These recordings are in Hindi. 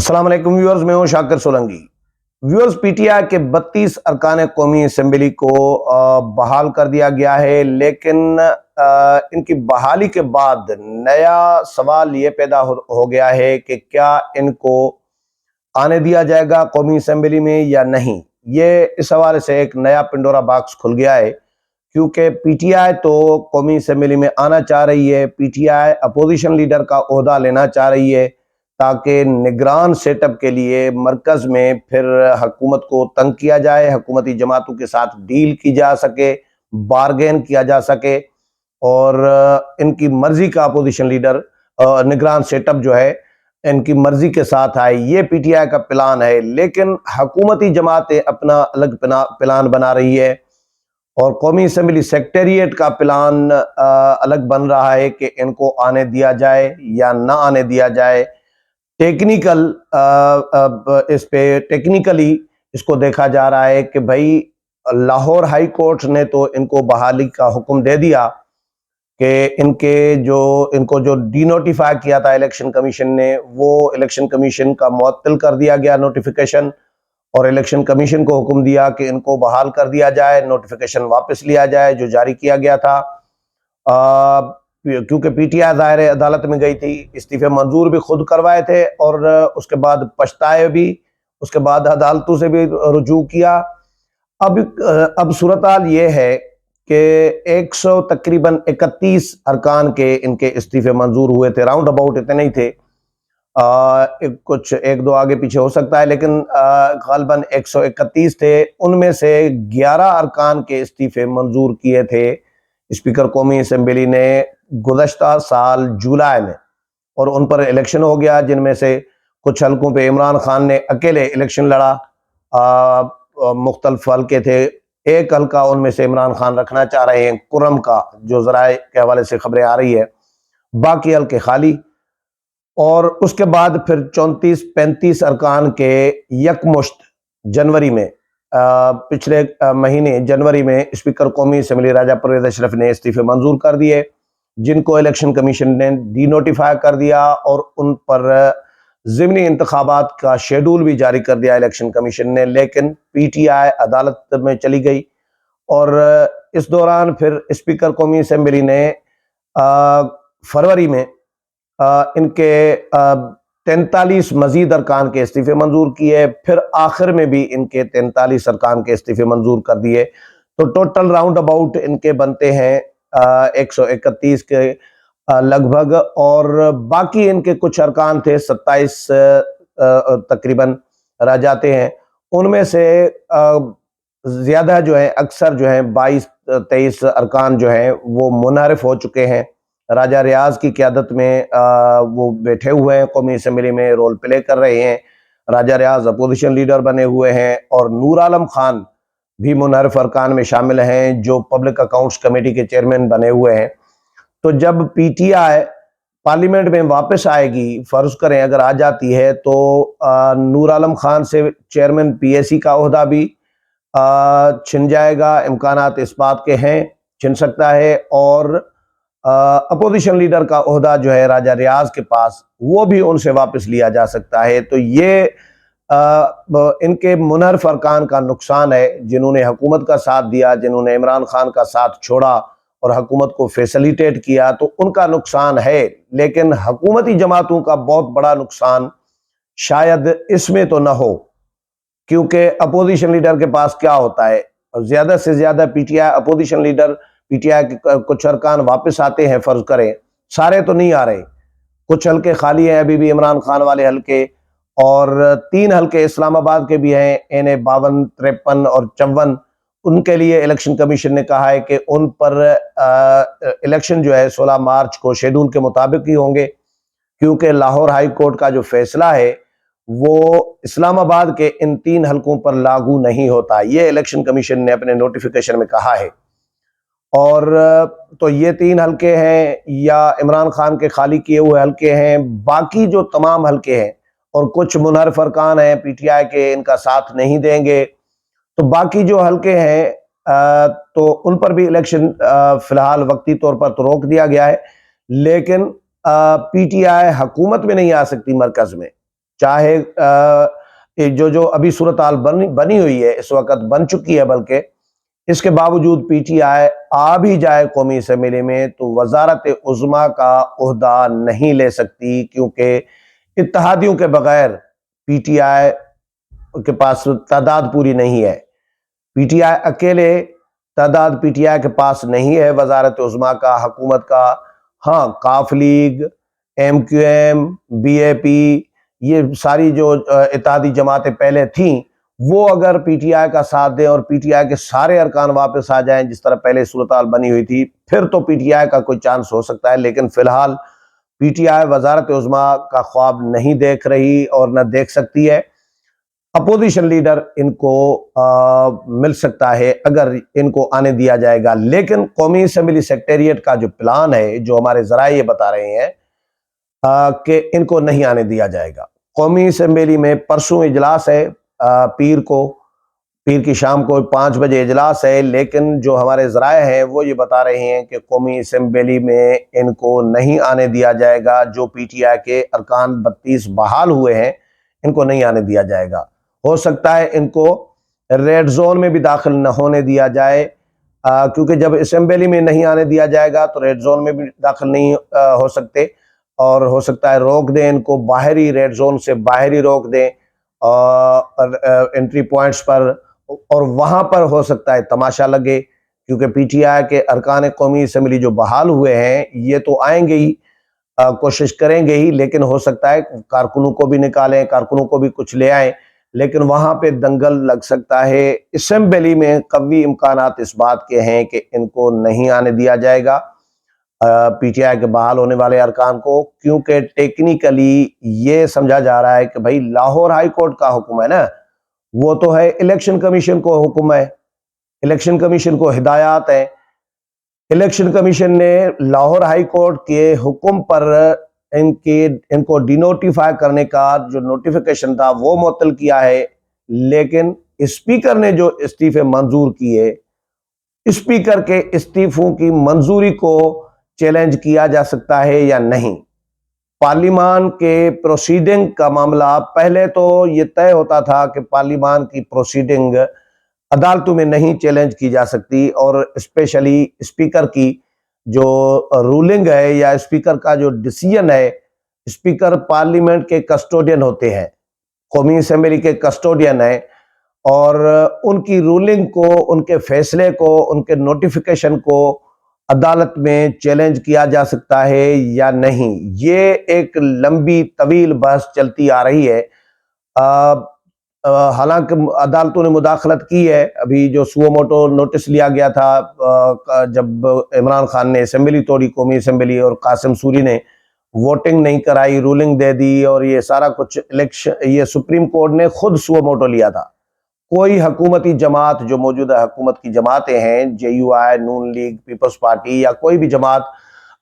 अस्सलाम वालेकुम व्यूअर्स, मैं हूं शाकिर सोलंकी। व्यूअर्स, पीटीआई के 32 अरकान कौमी असम्बली को बहाल कर दिया गया है, लेकिन इनकी बहाली के बाद नया सवाल ये पैदा हो गया है कि क्या इनको आने दिया जाएगा कौमी असम्बली में या नहीं। ये इस हवाले से एक नया पिंडोरा बॉक्स खुल गया है, क्योंकि पीटीआई तो कौमी असम्बली में आना चाह रही है। पीटीआई अपोजिशन लीडर का ओहदा लेना चाह रही है ताकि निगरान सेटअप के लिए मरकज में फिर हुकूमत को तंग किया जाए, हुकूमती जमातों के साथ डील की जा सके, बारगेन किया जा सके और इनकी मर्जी का अपोजिशन लीडर निगरान सेटअप जो है इनकी मर्जी के साथ आए। ये पीटीआई का प्लान है, लेकिन हुकूमती जमातें अपना अलग प्लान बना रही है और कौमी असम्बली सेक्रेटेरिएट का प्लान अलग बन रहा है कि इनको आने दिया जाए या ना आने दिया जाए। टेक्निकल इस पे टेक्निकली इसको देखा जा रहा है कि भाई लाहौर हाई कोर्ट ने तो इनको बहाली का हुक्म दे दिया कि इनको जो डीनोटिफाई किया था इलेक्शन कमीशन ने, वो इलेक्शन कमीशन का मुअत्तल कर दिया गया नोटिफिकेशन, और इलेक्शन कमीशन को हुक्म दिया कि इनको बहाल कर दिया जाए, नोटिफिकेशन वापस लिया जाए जो जारी किया गया था। क्योंकि पीटीआई ज़ाहिर है अदालत में गई थी, इस्तीफे मंजूर भी खुद करवाए थे और उसके बाद पछताए भी, उसके बाद अदालतों से भी रुजू किया। अब सूरत हाल ये है कि तकरीबन 31 अरकान के इनके इस्तीफे मंजूर हुए थे। राउंड अबाउट इतने ही थे, कुछ एक दो आगे पीछे हो सकता है, लेकिन गालबन 131 थे। उनमें से 11 अरकान के इस्तीफे मंजूर किए थे स्पीकर कौमी असम्बली ने गुज़श्ता साल जुलाई में, और उन पर इलेक्शन हो गया, जिनमें से कुछ हल्कों पे इमरान खान ने अकेले इलेक्शन लड़ा। मुख्तलिफ हल्के थे, एक हल्का उनमें से इमरान खान रखना चाह रहे हैं कुर्रम का, जो ज़राए के हवाले से खबरें आ रही है, बाकी हल्के खाली। और उसके बाद फिर 34-35 अरकान के यकमुश्त जनवरी में, पिछले महीने जनवरी में स्पीकर कौमी असम्बली राजा परवेज अशरफ ने इस्तीफे मंजूर कर दिए, जिनको इलेक्शन कमीशन ने डीनोटिफाई कर दिया और उन पर ज़िमनी इंतखाबात का शेड्यूल भी जारी कर दिया इलेक्शन कमीशन ने। लेकिन पीटीआई अदालत में चली गई और इस दौरान फिर स्पीकर कौमी असम्बली ने फरवरी में इनके 43 मजीद अरकान के इस्तीफे मंजूर किए, फिर आखिर में भी इनके 43 अरकान के इस्तीफे मंजूर कर दिए। तो टोटल राउंड अबाउट इनके बनते हैं 131 के लगभग, और बाकी इनके कुछ अरकान थे 27 तकरीबन रह जाते हैं। उनमें से ज्यादा जो है, अक्सर जो है 22-23 अरकान जो हैं वो मुनारिफ हो चुके हैं। राजा रियाज की क़यादत में वो बैठे हुए हैं कौमी असम्बली में, रोल प्ले कर रहे हैं। राजा रियाज अपोजिशन लीडर बने हुए हैं और नूर आलम खान भी मुनारिफ अरकान में शामिल हैं, जो पब्लिक अकाउंट्स कमेटी के चेयरमैन बने हुए हैं। तो जब पीटीआई पार्लियामेंट में वापस आएगी, फर्ज करें अगर आ जाती है, तो नूर आलम खान से चेयरमैन पीएसी का ओहदा भी छिन जाएगा। इम्कानात इस बात के हैं, छिन सकता है। और अपोजिशन लीडर का ओहदा जो है राजा रियाज के पास, वो भी उनसे वापस लिया जा सकता है। तो ये इनके मुनहरफ अरकान का नुकसान है, जिन्होंने हुकूमत का साथ दिया, जिन्होंने इमरान खान का साथ छोड़ा और हुकूमत को फैसिलिटेट किया, तो उनका नुकसान है। लेकिन हुकूमती जमातों का बहुत बड़ा नुकसान शायद इसमें तो ना हो, क्योंकि अपोजिशन लीडर के पास क्या होता है, ज्यादा से ज्यादा पीटीआई अपोजिशन लीडर, पीटीआई के कुछ अरकान वापस आते हैं, फर्ज करें सारे तो नहीं आ रहे, कुछ हल्के खाली हैं अभी भी, इमरान खान वाले हल्के, और 3 हल्के इस्लामाबाद के भी हैं, NA 52, 53 और 54। उनके लिए इलेक्शन कमीशन ने कहा है कि उन पर इलेक्शन जो है 16 मार्च को शेड्यूल के मुताबिक ही होंगे, क्योंकि लाहौर हाई कोर्ट का जो फैसला है वो इस्लामाबाद के इन 3 हल्कों पर लागू नहीं होता। ये इलेक्शन कमीशन ने अपने नोटिफिकेशन में कहा है। और तो ये 3 हल्के हैं या इमरान खान के खाली किए हुए हल्के हैं, बाकी जो तमाम हल्के हैं और कुछ मुनहरफ अरकान हैं पीटीआई के, इनका साथ नहीं देंगे। तो बाकी जो हल्के हैं तो उन पर भी इलेक्शन फिलहाल वक्ती तौर पर तो रोक दिया गया है, लेकिन पीटीआई हुकूमत में नहीं आ सकती मरकज में, चाहे ये जो अभी सूरत हाल बनी हुई है, इस वक्त बन चुकी है, बल्कि इसके बावजूद पीटीआई आ भी जाए कौमी असेंबली में तो वजारत उज़्मा का ओहदा नहीं ले सकती, क्योंकि इत्तेहादियों के बगैर पीटीआई के पास तादाद पूरी नहीं है। पीटीआई अकेले तादाद पीटीआई के पास नहीं है वजारत उज़्मा का, हुकूमत का। हाँ, काफ लीग, एमक्यूएम, बीएपी, ये सारी जो इत्तेहादी जमातें पहले थीं, वो अगर पीटीआई का साथ दें और पीटीआई के सारे अरकान वापस आ जाएं जिस तरह पहले सूरत हाल बनी हुई थी, फिर तो पीटीआई का कोई चांस हो सकता है। लेकिन फिलहाल पीटीआई वजारत उज़्मा का ख्वाब नहीं देख रही और न देख सकती है। अपोजिशन लीडर इनको मिल सकता है अगर इनको आने दिया जाएगा, लेकिन कौमी असेंबली सेक्रेटेरिएट का जो प्लान है, जो हमारे जराए ये बता रहे हैं कि इनको नहीं आने दिया जाएगा। कौमी असेंबली में परसों इजलास है, पीर की शाम को 5 बजे इजलास है, लेकिन जो हमारे जराए हैं वो ये बता रहे हैं कि कौमी असेंबली में इनको नहीं आने दिया जाएगा। जो पीटीआई के अरकान 32 बहाल हुए हैं, इनको नहीं आने दिया जाएगा। हो सकता है इनको रेड जोन में भी दाखिल न होने दिया जाए, क्योंकि जब असेंबली में नहीं आने दिया जाएगा तो रेड जोन में भी दाखिल नहीं हो सकते, और हो सकता है रोक दें इनको, बाहरी रेड जोन से बाहर ही रोक दें एंट्री पॉइंट्स पर, और वहां पर हो सकता है तमाशा लगे, क्योंकि पीटीआई के अरकान कौमी असेंबली जो बहाल हुए हैं ये तो आएंगे ही, कोशिश करेंगे ही, लेकिन हो सकता है कारकुनों को भी निकालें, कारकुनों को भी कुछ ले आएं, लेकिन वहां पे दंगल लग सकता है। असेंबली में कवी इम्कानात इस बात के हैं कि इनको नहीं आने दिया जाएगा पीटीआई के बहाल होने वाले अरकान को, क्योंकि टेक्निकली ये समझा जा रहा है कि भाई लाहौर हाई कोर्ट का हुक्म है ना, वो तो है इलेक्शन कमीशन को हुक्म है, इलेक्शन कमीशन को हिदायत है। इलेक्शन कमीशन ने लाहौर हाई कोर्ट के हुक्म पर इनको डिनोटिफाई करने का जो नोटिफिकेशन था वो मुअत्तल किया है, लेकिन स्पीकर ने जो इस्तीफे मंजूर किए, स्पीकर के इस्तीफों की मंजूरी को चैलेंज किया जा सकता है या नहीं। पार्लिमान के प्रोसीडिंग का मामला, पहले तो ये तय होता था कि पार्लिमान की प्रोसीडिंग अदालतों में नहीं चैलेंज की जा सकती, और स्पेशली स्पीकर की जो रूलिंग है या स्पीकर का जो डिसीजन है, स्पीकर पार्लियामेंट के कस्टोडियन होते हैं, कौमी असेंबली के कस्टोडियन है, और उनकी रूलिंग को, उनके फैसले को, उनके नोटिफिकेशन को अदालत में चैलेंज किया जा सकता है या नहीं, ये एक लंबी तवील बहस चलती आ रही है। हालांकि अदालतों ने मुदाखलत की है, अभी जो सुओ मोटो नोटिस लिया गया था जब इमरान खान ने असेंबली तोड़ी, कौमी असेंबली, और कासिम सूरी ने वोटिंग नहीं कराई, रूलिंग दे दी, और ये सारा कुछ इलेक्शन, ये सुप्रीम कोर्ट ने खुद सुओ मोटो लिया था। कोई हुकूमती जमात, जो मौजूदा हुकूमत की जमातें हैं, जेयूआई, नून लीग, पीपल्स पार्टी, या कोई भी जमात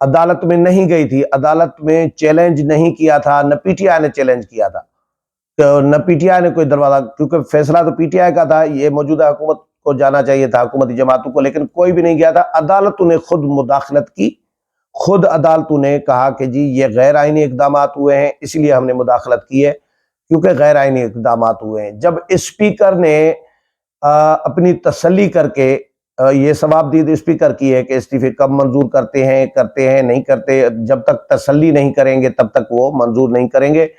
अदालत में नहीं गई थी, अदालत में चैलेंज नहीं किया था, न पीटीआई ने चैलेंज किया था, तो न पीटीआई ने कोई दरवाजा, क्योंकि फैसला तो पीटीआई का था, ये मौजूदा हुकूमत को जाना चाहिए था, हुकूमती जमातों को, लेकिन कोई भी नहीं गया था। अदालतों ने खुद मुदाखलत की, खुद अदालतों ने कहा कि जी ये गैर आईनी इकदाम हुए हैं, इसलिए हमने मुदाखलत की है, क्योंकि गैर आईनी इकदाम हुए हैं। जब स्पीकर ने अपनी तसल्ली करके ये सवाबदीद स्पीकर की है कि इस्तीफे कब मंजूर करते हैं नहीं करते, जब तक तसल्ली नहीं करेंगे तब तक वो मंजूर नहीं करेंगे,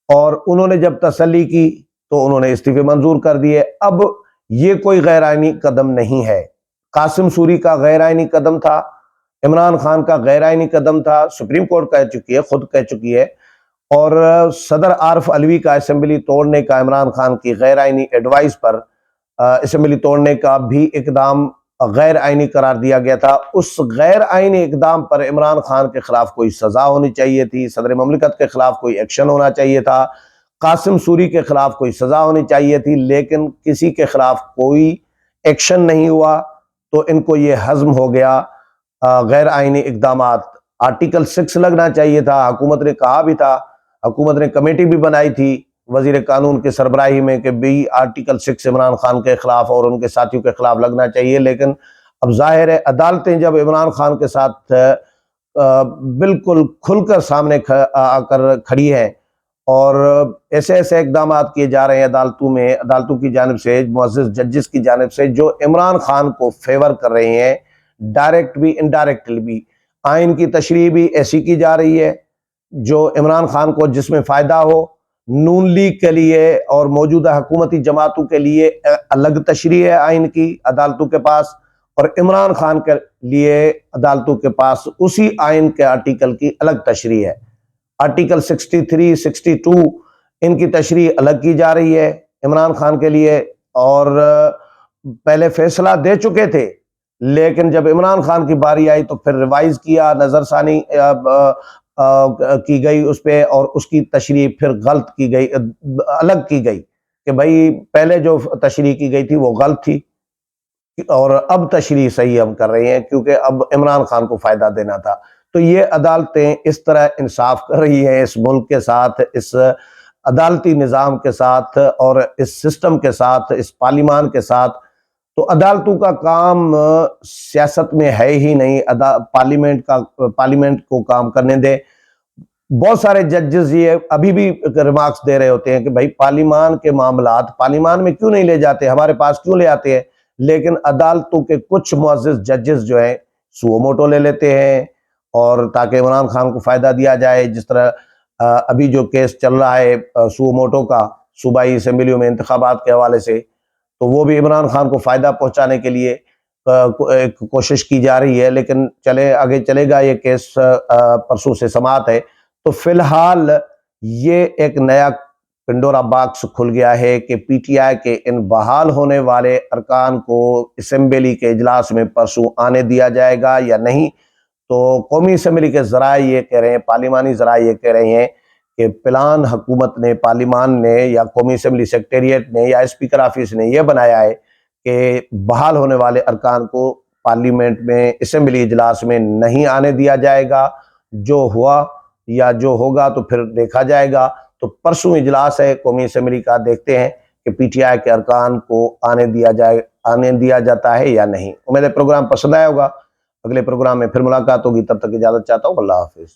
और उन्होंने जब तसल्ली की तो उन्होंने इस्तीफे मंजूर कर दिए। अब ये कोई गैर आईनी कदम नहीं है, कासिम सूरी का गैर आईनी कदम था, इमरान खान का गैर आईनी कदम था, सुप्रीम कोर्ट कह चुकी है, खुद कह चुकी है, और सदर आरिफ अलवी का असेंबली तोड़ने का, इमरान खान की गैर आईनी एडवाइस पर असेंबली तोड़ने का भी इकदाम गैर आईनी करार दिया गया था। उस गैर आईनी इकदाम पर इमरान खान के खिलाफ कोई सजा होनी चाहिए थी, सदर ममलिकत के खिलाफ कोई एक्शन होना चाहिए था, कासिम सूरी के खिलाफ कोई सजा होनी चाहिए थी, लेकिन किसी के खिलाफ कोई एक्शन नहीं हुआ, तो इनको ये हजम हो गया गैर आईनी इकदाम। आर्टिकल 6 लगना चाहिए था, हुकूमत ने कहा भी था, हुकूमत ने कमेटी भी बनाई थी वजीर कानून के सरबराही में कि भी आर्टिकल 6 इमरान खान के खिलाफ और उनके साथियों के खिलाफ लगना चाहिए, लेकिन अब जाहिर है अदालतें जब इमरान खान के साथ बिल्कुल खुलकर सामने आकर खड़ी हैं और ऐसे ऐसे इकदाम किए जा रहे हैं अदालतों में, अदालतों की जानिब से, मुअज़्ज़ज़ जजेस की जानिब से, जो इमरान खान को फेवर कर रहे हैं, डायरेक्ट भी इनडायरेक्टली भी। आइन की तशरीह भी ऐसी की जा रही है जो इमरान खान को जिसमें फ़ायदा हो। नून लीग के लिए और मौजूदा हुकूमती जमातों के लिए अलग तशरीह है आइन की अदालतों के पास, और इमरान खान के लिए अदालतों के पास उसी आइन के आर्टिकल की अलग तशरीह है। आर्टिकल 63, 62 इनकी तशरीह अलग की जा रही है इमरान खान के लिए, और पहले फैसला दे चुके थे, लेकिन जब इमरान खान की बारी आई तो फिर रिवाइज किया, नजरसानी की गई उस पर, और उसकी तशरीह फिर गलत की गई, अलग की गई कि भाई पहले जो तशरीह की गई थी वो गलत थी और अब तशरीह सही हम कर रहे हैं क्योंकि अब इमरान खान को फायदा देना था। तो ये अदालतें इस तरह इंसाफ कर रही हैं इस मुल्क के साथ, इस अदालती निज़ाम के साथ और इस सिस्टम के साथ, इस पार्लिमान के साथ। तो अदालतों का काम सियासत में है ही नहीं, पार्लियामेंट को काम करने दे। बहुत सारे जजेस ये अभी भी रिमार्क्स दे रहे होते हैं कि भाई पार्लिमान के मामलात पार्लिमान में क्यों नहीं ले जाते, हमारे पास क्यों ले आते हैं, लेकिन अदालतों के कुछ मुअज़्ज़ज़ जजेस जो हैं सुओ मोटो ले लेते हैं और ताकि इमरान खान को फायदा दिया जाए। जिस तरह अभी जो केस चल रहा है सुओ मोटो का सूबाई असेंबलियों में इंतखाबात के हवाले से, तो वो भी इमरान खान को फायदा पहुंचाने के लिए एक कोशिश की जा रही है। लेकिन चले आगे चलेगा, ये केस परसों से समाअत है। तो फिलहाल ये एक नया पिंडोरा बॉक्स खुल गया है कि पीटीआई के इन बहाल होने वाले अरकान को असेंबली के इजलास में परसों आने दिया जाएगा या नहीं। तो कौमी असेंबली के ज़राए ये कह रहे हैं, पार्लिमानी ज़राए ये कह रहे हैं कि प्लान हुकूमत ने, पार्लिमान ने या कौमी असेंबली सेक्रेटेरिएट ने या स्पीकर ऑफिस ने यह बनाया है कि बहाल होने वाले अरकान को पार्लियामेंट में असेंबली इजलास में नहीं आने दिया जाएगा। जो हुआ या जो होगा तो फिर देखा जाएगा। तो परसों इजलास है कौमी असेंबली का, देखते हैं कि पीटीआई के अरकान को आने दिया जाता है या नहीं। उम्मीद है प्रोग्राम पसंद आया होगा। अगले प्रोग्राम में फिर मुलाकात होगी, तब तक इजाजत चाहता हूँ। अल्लाह हाफिज।